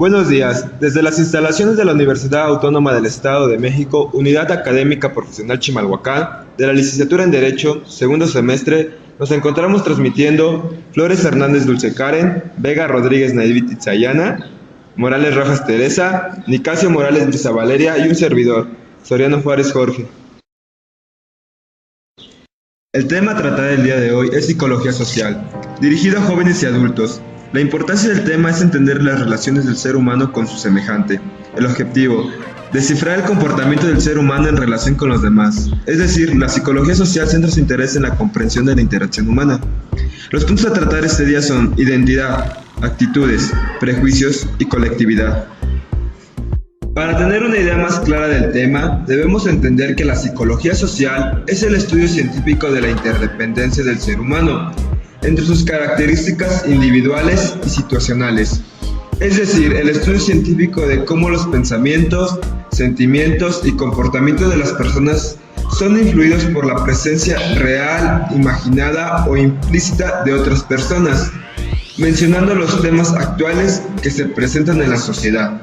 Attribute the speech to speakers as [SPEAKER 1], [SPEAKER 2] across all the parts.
[SPEAKER 1] Buenos días. Desde las instalaciones de la Universidad Autónoma del Estado de México, Unidad Académica Profesional Chimalhuacán, de la licenciatura en Derecho, segundo semestre, nos encontramos transmitiendo Flores Hernández Dulce Karen, Vega Rodríguez Naivit Itzayana, Morales Rojas Teresa, Nicasio Morales Brisa Valeria y un servidor, Soriano Juárez Jorge. El tema a tratar el día de hoy es psicología social, dirigido a jóvenes y adultos. La importancia del tema es entender las relaciones del ser humano con su semejante. El objetivo, descifrar el comportamiento del ser humano en relación con los demás. Es decir, la psicología social centra su interés en la comprensión de la interacción humana. Los puntos a tratar este día son identidad, actitudes, prejuicios y colectividad. Para tener una idea más clara del tema, debemos entender que la psicología social es el estudio científico de la interdependencia del ser humano, entre sus características individuales y situacionales. Es decir, el estudio científico de cómo los pensamientos, sentimientos y comportamientos de las personas son influidos por la presencia real, imaginada o implícita de otras personas, mencionando los temas actuales que se presentan en la sociedad.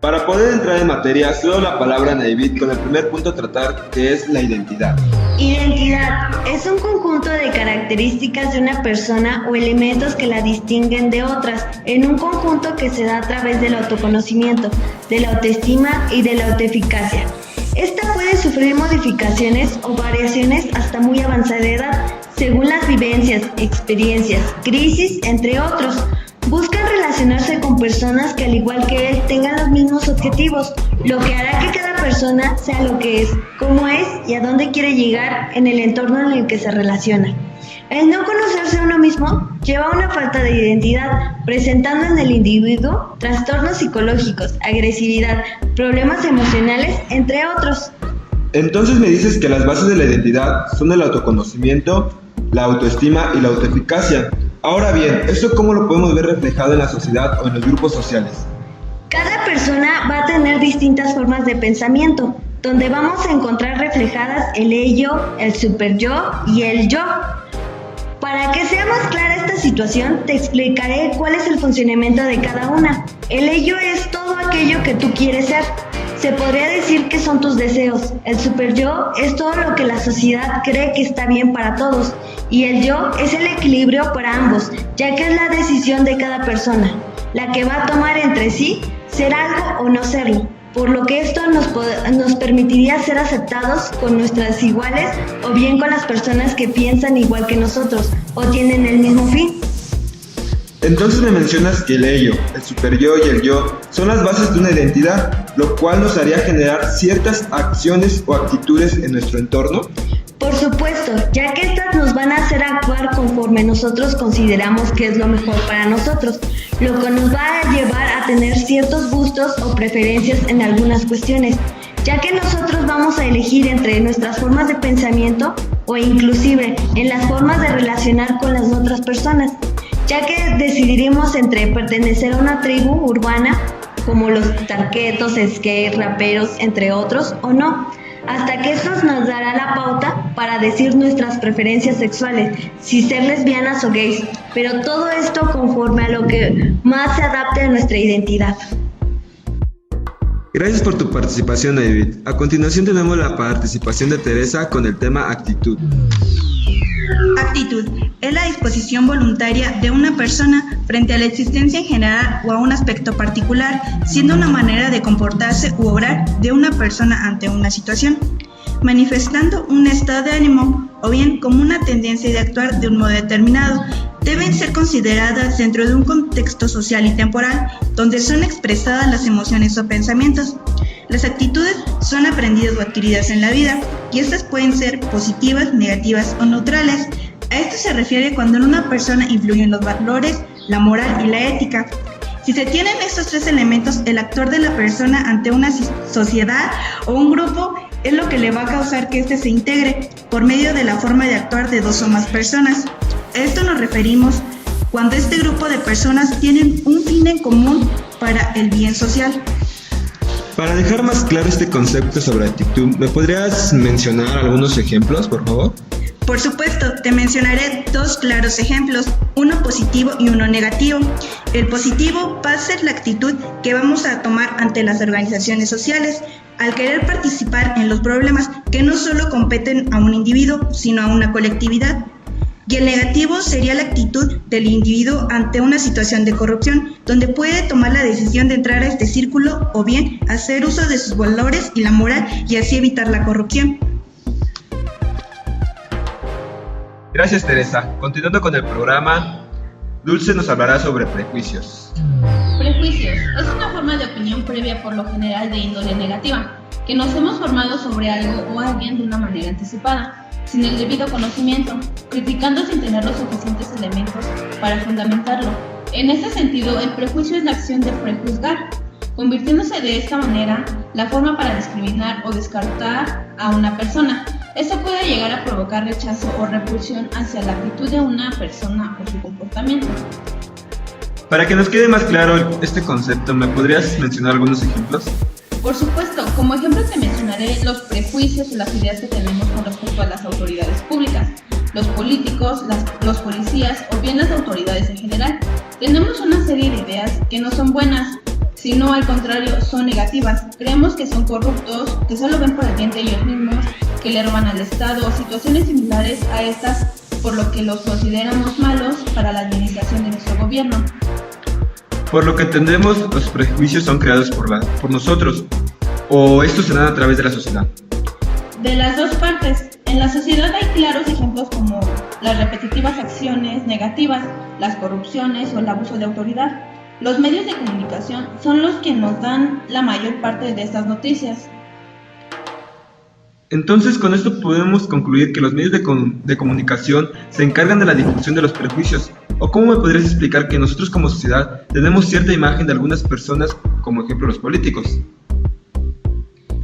[SPEAKER 1] Para poder entrar en materia, cedo la palabra a Naivit con el primer punto a tratar, que es la identidad.
[SPEAKER 2] Identidad es un conjunto de características de una persona o elementos que la distinguen de otras, en un conjunto que se da a través del autoconocimiento, de la autoestima y de la autoeficacia. Esta puede sufrir modificaciones o variaciones hasta muy avanzada edad, según las vivencias, experiencias, crisis, entre otros. Buscan relacionarse con personas que al igual que él tengan los mismos objetivos, lo que hará que cada persona sea lo que es, cómo es y a dónde quiere llegar en el entorno en el que se relaciona. El no conocerse a uno mismo lleva a una falta de identidad, presentando en el individuo trastornos psicológicos, agresividad, problemas emocionales, entre otros.
[SPEAKER 1] Entonces me dices que las bases de la identidad son el autoconocimiento, la autoestima y la autoeficacia. Ahora bien, ¿esto cómo lo podemos ver reflejado en la sociedad o en los grupos sociales?
[SPEAKER 2] Cada persona va a tener distintas formas de pensamiento, donde vamos a encontrar reflejadas el ello, el superyo y el yo. Para que sea más clara esta situación, te explicaré cuál es el funcionamiento de cada una. El ello es todo aquello que tú quieres ser. Se podría decir que son tus deseos. El superyo es todo lo que la sociedad cree que está bien para todos. Y el yo es el equilibrio para ambos, ya que es la decisión de cada persona, la que va a tomar entre sí ser algo o no serlo. Por lo que esto nos permitiría ser aceptados con nuestras iguales o bien con las personas que piensan igual que nosotros o tienen el mismo fin.
[SPEAKER 1] Entonces me mencionas que el ello, el superyo y el yo son las bases de una identidad, lo cual nos haría generar ciertas acciones o actitudes en nuestro entorno.
[SPEAKER 2] Por supuesto, ya que estas nos van a hacer actuar conforme nosotros consideramos que es lo mejor para nosotros, lo que nos va a llevar a tener ciertos gustos o preferencias en algunas cuestiones, ya que nosotros vamos a elegir entre nuestras formas de pensamiento o inclusive en las formas de relacionar con las otras personas, ya que decidiremos entre pertenecer a una tribu urbana, como los tarquetos, skate, raperos, entre otros, o no, hasta que esto nos dará la pauta para decir nuestras preferencias sexuales, si ser lesbianas o gays, pero todo esto conforme a lo que más se adapte a nuestra identidad.
[SPEAKER 1] Gracias por tu participación, Naivit. A continuación tenemos la participación de Teresa con el tema actitud.
[SPEAKER 3] Actitud es la disposición voluntaria de una persona frente a la existencia en general o a un aspecto particular, siendo una manera de comportarse u obrar de una persona ante una situación, manifestando un estado de ánimo o bien como una tendencia de actuar de un modo determinado. Deben ser consideradas dentro de un contexto social y temporal, donde son expresadas las emociones o pensamientos. Las actitudes son aprendidas o adquiridas en la vida, y estas pueden ser positivas, negativas o neutrales. A esto se refiere cuando en una persona influyen los valores, la moral y la ética. Si se tienen estos tres elementos, el actuar de la persona ante una sociedad o un grupo es lo que le va a causar que éste se integre por medio de la forma de actuar de dos o más personas. A esto nos referimos cuando este grupo de personas tienen un fin en común para el bien social.
[SPEAKER 1] Para dejar más claro este concepto sobre actitud, ¿me podrías mencionar algunos ejemplos, por favor?
[SPEAKER 3] Por supuesto, te mencionaré 2 claros ejemplos, uno positivo y uno negativo. El positivo va a ser la actitud que vamos a tomar ante las organizaciones sociales, al querer participar en los problemas que no solo competen a un individuo, sino a una colectividad. Y el negativo sería la actitud del individuo ante una situación de corrupción, donde puede tomar la decisión de entrar a este círculo o bien hacer uso de sus valores y la moral y así evitar la corrupción.
[SPEAKER 1] Gracias, Teresa. Continuando con el programa, Dulce nos hablará sobre prejuicios.
[SPEAKER 4] Prejuicios es una forma de opinión previa por lo general de índole negativa, que nos hemos formado sobre algo o alguien de una manera anticipada, sin el debido conocimiento, criticando sin tener los suficientes elementos para fundamentarlo. En este sentido, el prejuicio es la acción de prejuzgar, convirtiéndose de esta manera la forma para discriminar o descartar a una persona. Esto puede llegar a provocar rechazo o repulsión hacia la actitud de una persona o su comportamiento.
[SPEAKER 1] Para que nos quede más claro este concepto, ¿me podrías mencionar algunos ejemplos?
[SPEAKER 4] Por supuesto, como ejemplo te mencionaré los prejuicios o las ideas que tenemos con respecto a las autoridades públicas, los políticos, los policías o bien las autoridades en general. Tenemos una serie de ideas que no son buenas, sino al contrario son negativas. Creemos que son corruptos, que solo ven por el bien de ellos mismos, que le roban al Estado o situaciones similares a estas, por lo que los consideramos malos para la administración de nuestro gobierno.
[SPEAKER 1] Por lo que entendemos, los prejuicios son creados por nosotros, o estos se dan a través de la sociedad.
[SPEAKER 4] De las dos partes. En la sociedad hay claros ejemplos como las repetitivas acciones negativas, las corrupciones o el abuso de autoridad. Los medios de comunicación son los que nos dan la mayor parte de estas noticias.
[SPEAKER 1] Entonces, con esto podemos concluir que los medios de comunicación se encargan de la difusión de los prejuicios. ¿O cómo me podrías explicar que nosotros como sociedad tenemos cierta imagen de algunas personas, como ejemplo los políticos?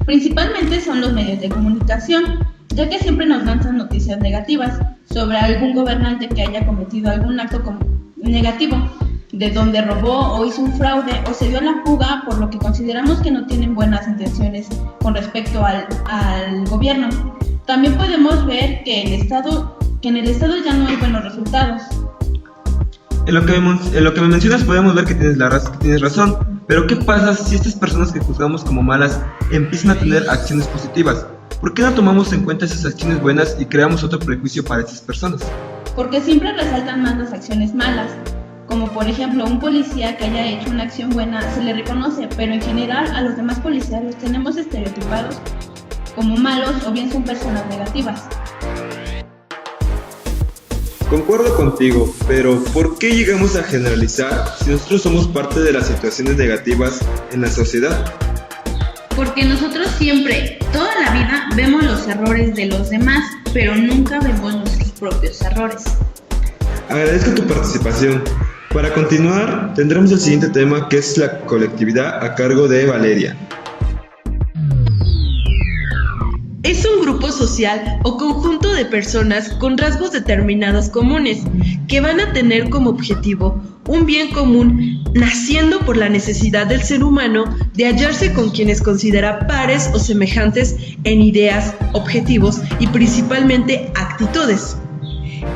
[SPEAKER 4] Principalmente son los medios de comunicación, ya que siempre nos lanzan noticias negativas sobre algún gobernante que haya cometido algún acto negativo, de donde robó o hizo un fraude o se dio a la fuga, por lo que consideramos que no tienen buenas intenciones con respecto al gobierno. También podemos ver que en el Estado ya no hay buenos resultados.
[SPEAKER 1] En lo que me mencionas podemos ver que tienes razón, pero ¿qué pasa si estas personas que juzgamos como malas empiezan a tener acciones positivas? ¿Por qué no tomamos en cuenta esas acciones buenas y creamos otro prejuicio para esas personas?
[SPEAKER 4] Porque siempre resaltan más las acciones malas. Como por ejemplo un policía que haya hecho una acción buena se le reconoce, pero en general a los demás policías los tenemos estereotipados como malos o bien son personas negativas.
[SPEAKER 1] Concuerdo contigo, pero ¿por qué llegamos a generalizar si nosotros somos parte de las situaciones negativas en la sociedad?
[SPEAKER 5] Porque nosotros siempre, toda la vida, vemos los errores de los demás, pero nunca vemos nuestros propios errores.
[SPEAKER 1] Agradezco tu participación. Para continuar, tendremos el siguiente tema, que es la colectividad, a cargo de Valeria.
[SPEAKER 6] Es un grupo social o conjunto de personas con rasgos determinados comunes que van a tener como objetivo un bien común, naciendo por la necesidad del ser humano de hallarse con quienes considera pares o semejantes en ideas, objetivos y principalmente actitudes.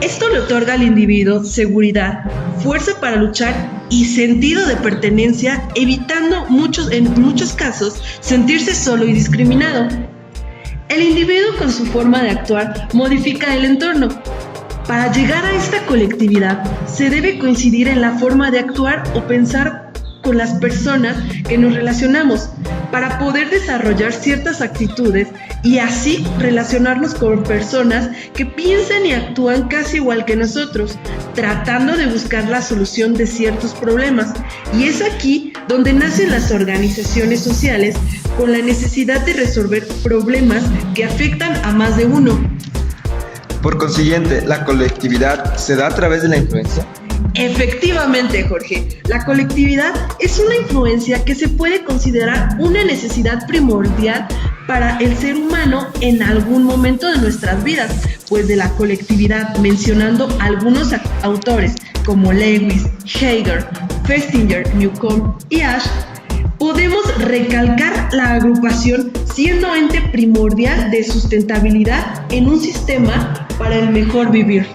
[SPEAKER 6] Esto le otorga al individuo seguridad, fuerza para luchar y sentido de pertenencia, evitando en muchos casos sentirse solo y discriminado. El individuo con su forma de actuar modifica el entorno. Para llegar a esta colectividad se debe coincidir en la forma de actuar o pensar con las personas que nos relacionamos para poder desarrollar ciertas actitudes y así relacionarnos con personas que piensan y actúan casi igual que nosotros, tratando de buscar la solución de ciertos problemas. Y es aquí donde nacen las organizaciones sociales con la necesidad de resolver problemas que afectan a más de uno.
[SPEAKER 1] Por consiguiente, ¿la colectividad se da a través de la influencia?
[SPEAKER 6] Efectivamente, Jorge, la colectividad es una influencia que se puede considerar una necesidad primordial para el ser humano en algún momento de nuestras vidas, pues de la colectividad, mencionando algunos autores como Lewis, Heger, Festinger, Newcomb y Ash, podemos recalcar la agrupación siendo ente primordial de sustentabilidad en un sistema para el mejor vivir.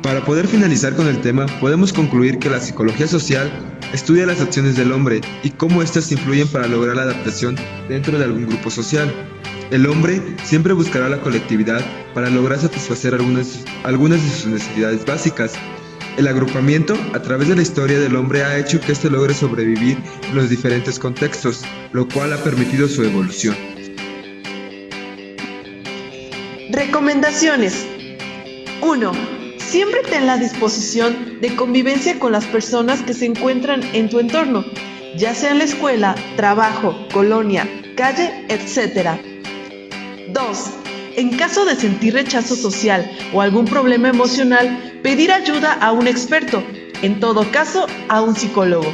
[SPEAKER 1] Para poder finalizar con el tema, podemos concluir que la psicología social estudia las acciones del hombre y cómo éstas influyen para lograr la adaptación dentro de algún grupo social. El hombre siempre buscará la colectividad para lograr satisfacer algunas de sus necesidades básicas. El agrupamiento, a través de la historia del hombre, ha hecho que éste logre sobrevivir en los diferentes contextos, lo cual ha permitido su evolución.
[SPEAKER 6] Recomendaciones. 1. Siempre ten la disposición de convivencia con las personas que se encuentran en tu entorno, ya sea en la escuela, trabajo, colonia, calle, etc. 2. En caso de sentir rechazo social o algún problema emocional, pedir ayuda a un experto, en todo caso a un psicólogo.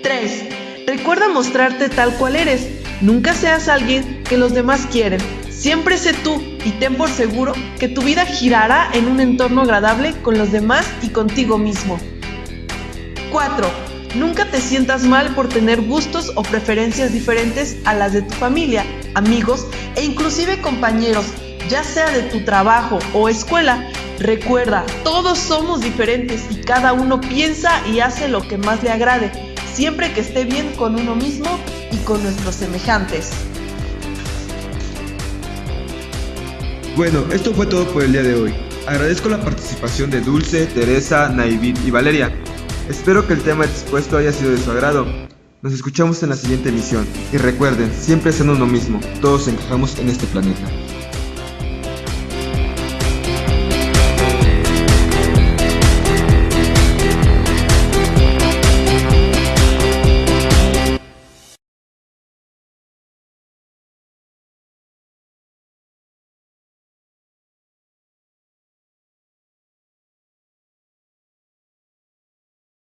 [SPEAKER 6] 3. Recuerda mostrarte tal cual eres, nunca seas alguien que los demás quieren. Siempre sé tú y ten por seguro que tu vida girará en un entorno agradable con los demás y contigo mismo. 4. Nunca te sientas mal por tener gustos o preferencias diferentes a las de tu familia, amigos e inclusive compañeros, ya sea de tu trabajo o escuela. Recuerda, todos somos diferentes y cada uno piensa y hace lo que más le agrade, siempre que esté bien con uno mismo y con nuestros semejantes.
[SPEAKER 1] Bueno, esto fue todo por el día de hoy. Agradezco la participación de Dulce, Teresa, Naivit y Valeria. Espero que el tema expuesto haya sido de su agrado. Nos escuchamos en la siguiente emisión. Y recuerden, siempre sean uno mismo. Todos encajamos en este planeta.